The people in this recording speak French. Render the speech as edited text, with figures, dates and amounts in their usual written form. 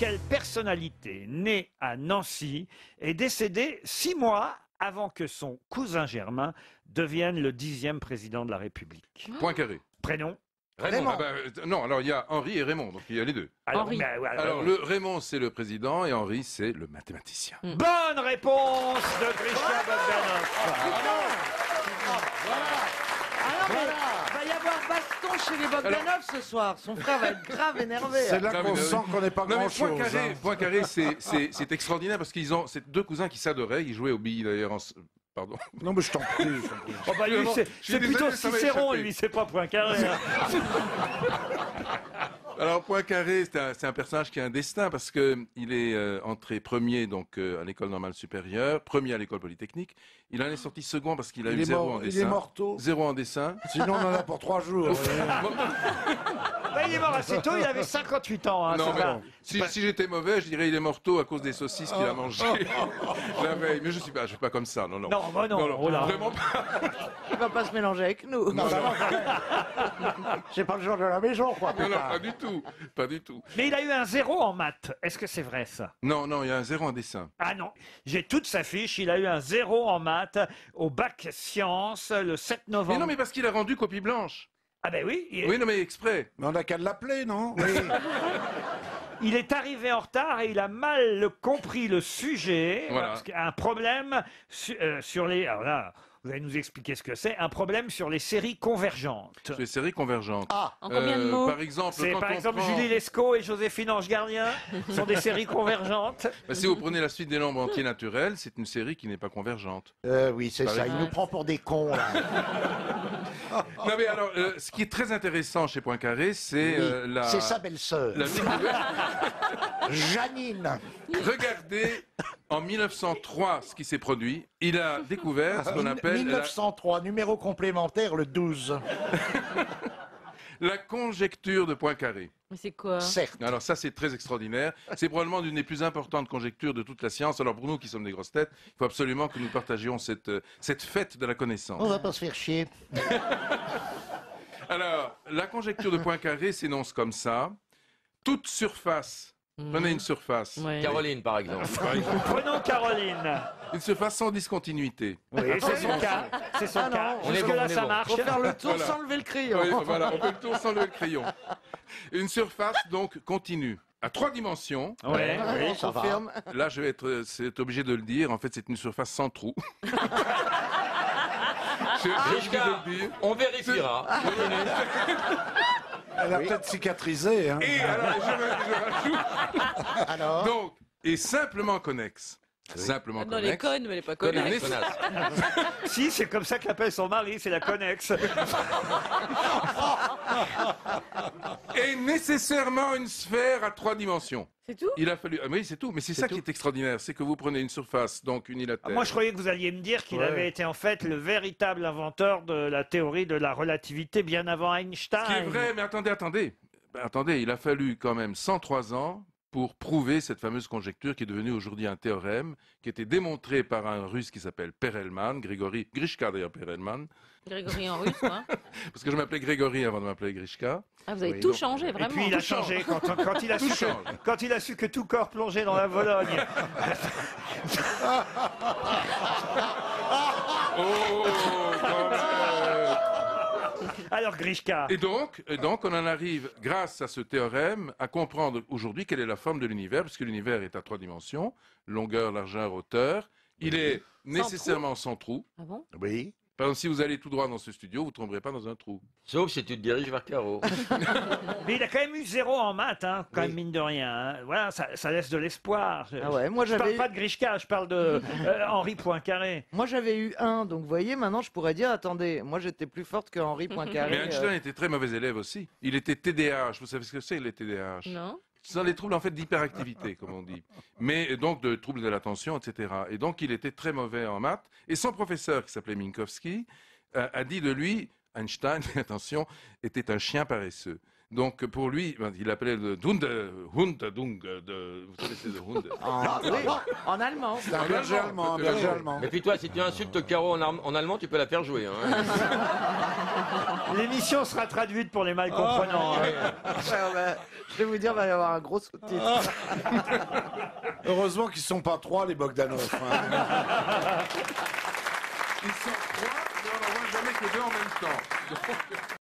quelle personnalité née à Nancy est décédée 6 mois avant que son cousin germain devienne le 10e président de la République? Poincaré. Prénom? Raymond. Ah non, alors il y a Henri et Raymond, donc il y a les deux. Alors, Henri. Alors le Raymond c'est le président et Henri c'est le mathématicien. Bonne réponse de Grishka Bogdanov. Il va y avoir baston chez les Bogdanov ce soir. Son frère va être grave énervé. C'est là qu'on sent qu'on n'est pas Non mais grand-chose. Poincaré c'est extraordinaire parce qu'ils ont c'est deux cousins qui s'adoraient, ils jouaient aux billes d'ailleurs. Pardon. Non mais je t'en prie. Oh bah lui, Je suis c'est désolé, plutôt ça m'a Cicéron, échappé. lui, c'est pas Poincaré. hein. Alors Poincaré, c'est un personnage qui a un destin parce que il est entré premier donc à l'école normale supérieure, premier à l'école polytechnique. Il en est sorti second parce qu'il a eu zéro en dessin. Il est mort tôt. Zéro en dessin. Sinon on en a pour 3 jours. Bah, il est mort assez tôt, il avait 58 ans. Hein, Non, c'est mais si j'étais mauvais, je dirais il est mort tôt à cause des saucisses qu'il a mangées la veille. Mais je suis pas comme ça, non. Non, bah non, oh là. Vraiment pas. Il va pas se mélanger avec nous. C'est pas le genre de la maison, quoi. Non, pas du tout, pas du tout. Mais il a eu un 0 en maths. Est-ce que c'est vrai ça? Non, il y a un zéro en dessin. Ah non, j'ai toute sa fiche. Il a eu un 0 en maths au bac sciences le 7 novembre. Mais non, mais parce qu'il a rendu copie blanche. Ah ben oui. Oui, non, mais exprès. Mais on a qu'à l'appeler, non? Il est arrivé en retard et il a mal compris le sujet. Voilà. Parce qu'il y a un problème sur les... Alors là, vous allez nous expliquer ce que c'est. Un problème sur les séries convergentes. Sur les séries convergentes. Ah, En combien de mots? Par exemple, C'est quand par on exemple prend- Julie Lescaut et Joséphine Ange Gardien sont des séries convergentes. Bah, si vous prenez la suite des nombres entiers naturels, c'est une série qui n'est pas convergente. oui, c'est Par ça. Il exemple. nous prend pour des cons, là. Non mais alors, ce qui est très intéressant chez Poincaré, c'est la... C'est sa belle-sœur. la découverte. Janine. Regardez, en 1903, ce qui s'est produit. Il a découvert ce qu'on appelle 1903, numéro complémentaire, le 12. la conjecture de Poincaré. Mais c'est quoi? Certes. Alors ça, c'est très extraordinaire. C'est probablement l'une des plus importantes conjectures de toute la science. Alors pour nous qui sommes des grosses têtes, il faut absolument que nous partagions cette fête de la connaissance. On va pas se faire chier. Alors, la conjecture de Poincaré s'énonce comme ça. Toute surface, prenez une surface, Ouais. Caroline, par exemple. Prenons Caroline. une surface sans discontinuité. Oui, c'est son cas. C'est son cas. On est Jusque-là, bon, on est ça bon. marche. Faut faire le tour Voilà. sans lever le crayon. Oui, voilà, on fait le tour sans le crayon. Une surface donc continue, à 3 dimensions. Ouais. Oui, ça va. Confirme. Là, je vais être obligé de le dire. En fait, c'est une surface sans trou. Je suis obligé Grishka, de le dire. on vérifiera. Elle a peut-être cicatrisé. Hein. Et alors, je rajoute. Alors Donc, et simplement connexe. Simplement Non, les connexe. connes, mais elle est pas Connaisse. connexe. Si, c'est comme ça qu'appelle son mari, c'est la connexe. Et nécessairement une sphère à 3 dimensions. C'est tout? Il a fallu. Ah oui, c'est tout. Mais c'est ça qui est extraordinaire, c'est que vous prenez une surface donc unilatérale. Moi, je croyais que vous alliez me dire qu'il Ouais. avait été en fait le véritable inventeur de la théorie de la relativité bien avant Einstein. Ce qui est vrai, mais attendez. Ben, attendez, il a fallu quand même 103 ans pour prouver cette fameuse conjecture qui est devenue aujourd'hui un théorème, qui a été démontré par un Russe qui s'appelle Perelman, Grégory Grishka d'ailleurs Perelman, Grégory en russe, quoi. parce que je m'appelais Grégory avant de m'appeler Grishka. Ah, vous avez Oui, tout donc- changé, Et vraiment. puis il a changé quand il a Tout su change. quand il a su que tout corps plongeait dans la Vologne. Oh, quand même. Alors Grishka. Et donc, on en arrive, grâce à ce théorème, à comprendre aujourd'hui quelle est la forme de l'univers, puisque l'univers est à 3 dimensions, longueur, largeur, hauteur. Il est nécessairement sans trou. Ah bon? Oui. Par exemple, si vous allez tout droit dans ce studio, vous ne tomberez pas dans un trou. Sauf si tu te diriges vers Caro. Mais il a quand même eu 0 en maths, hein, quand Oui. même mine de rien. Hein. Voilà, ça laisse de l'espoir. Ah ouais, moi Je parle j'avais pas de Grishka, je parle de Henri Poincaré. moi j'avais eu 1, donc vous voyez, maintenant je pourrais dire, attendez, moi j'étais plus forte que Henri Poincaré. Mais Einstein était très mauvais élève aussi. Il était TDAH. Vous savez ce que c'est, les TDAH? Non. Ce sont les troubles en fait d'hyperactivité, comme on dit. Mais donc de troubles de l'attention, etc. Et donc il était très mauvais en maths. Et son professeur, qui s'appelait Minkowski, a dit de lui, Einstein, attention, était un chien paresseux. Donc pour lui, il appelait le Hund, donc, vous connaissez le Hund. En allemand. C'est un berger allemand, un berger allemand. Mais puis toi, si tu insultes Caro en allemand, tu peux la faire jouer. Hein. L'émission sera traduite pour les mal comprenants. hein. Je vais vous dire, il va y avoir un gros sous-titre. Heureusement qu'ils sont pas trois, les Bogdanov. hein. Ils sont trois, mais on n'en voit jamais que deux en même temps.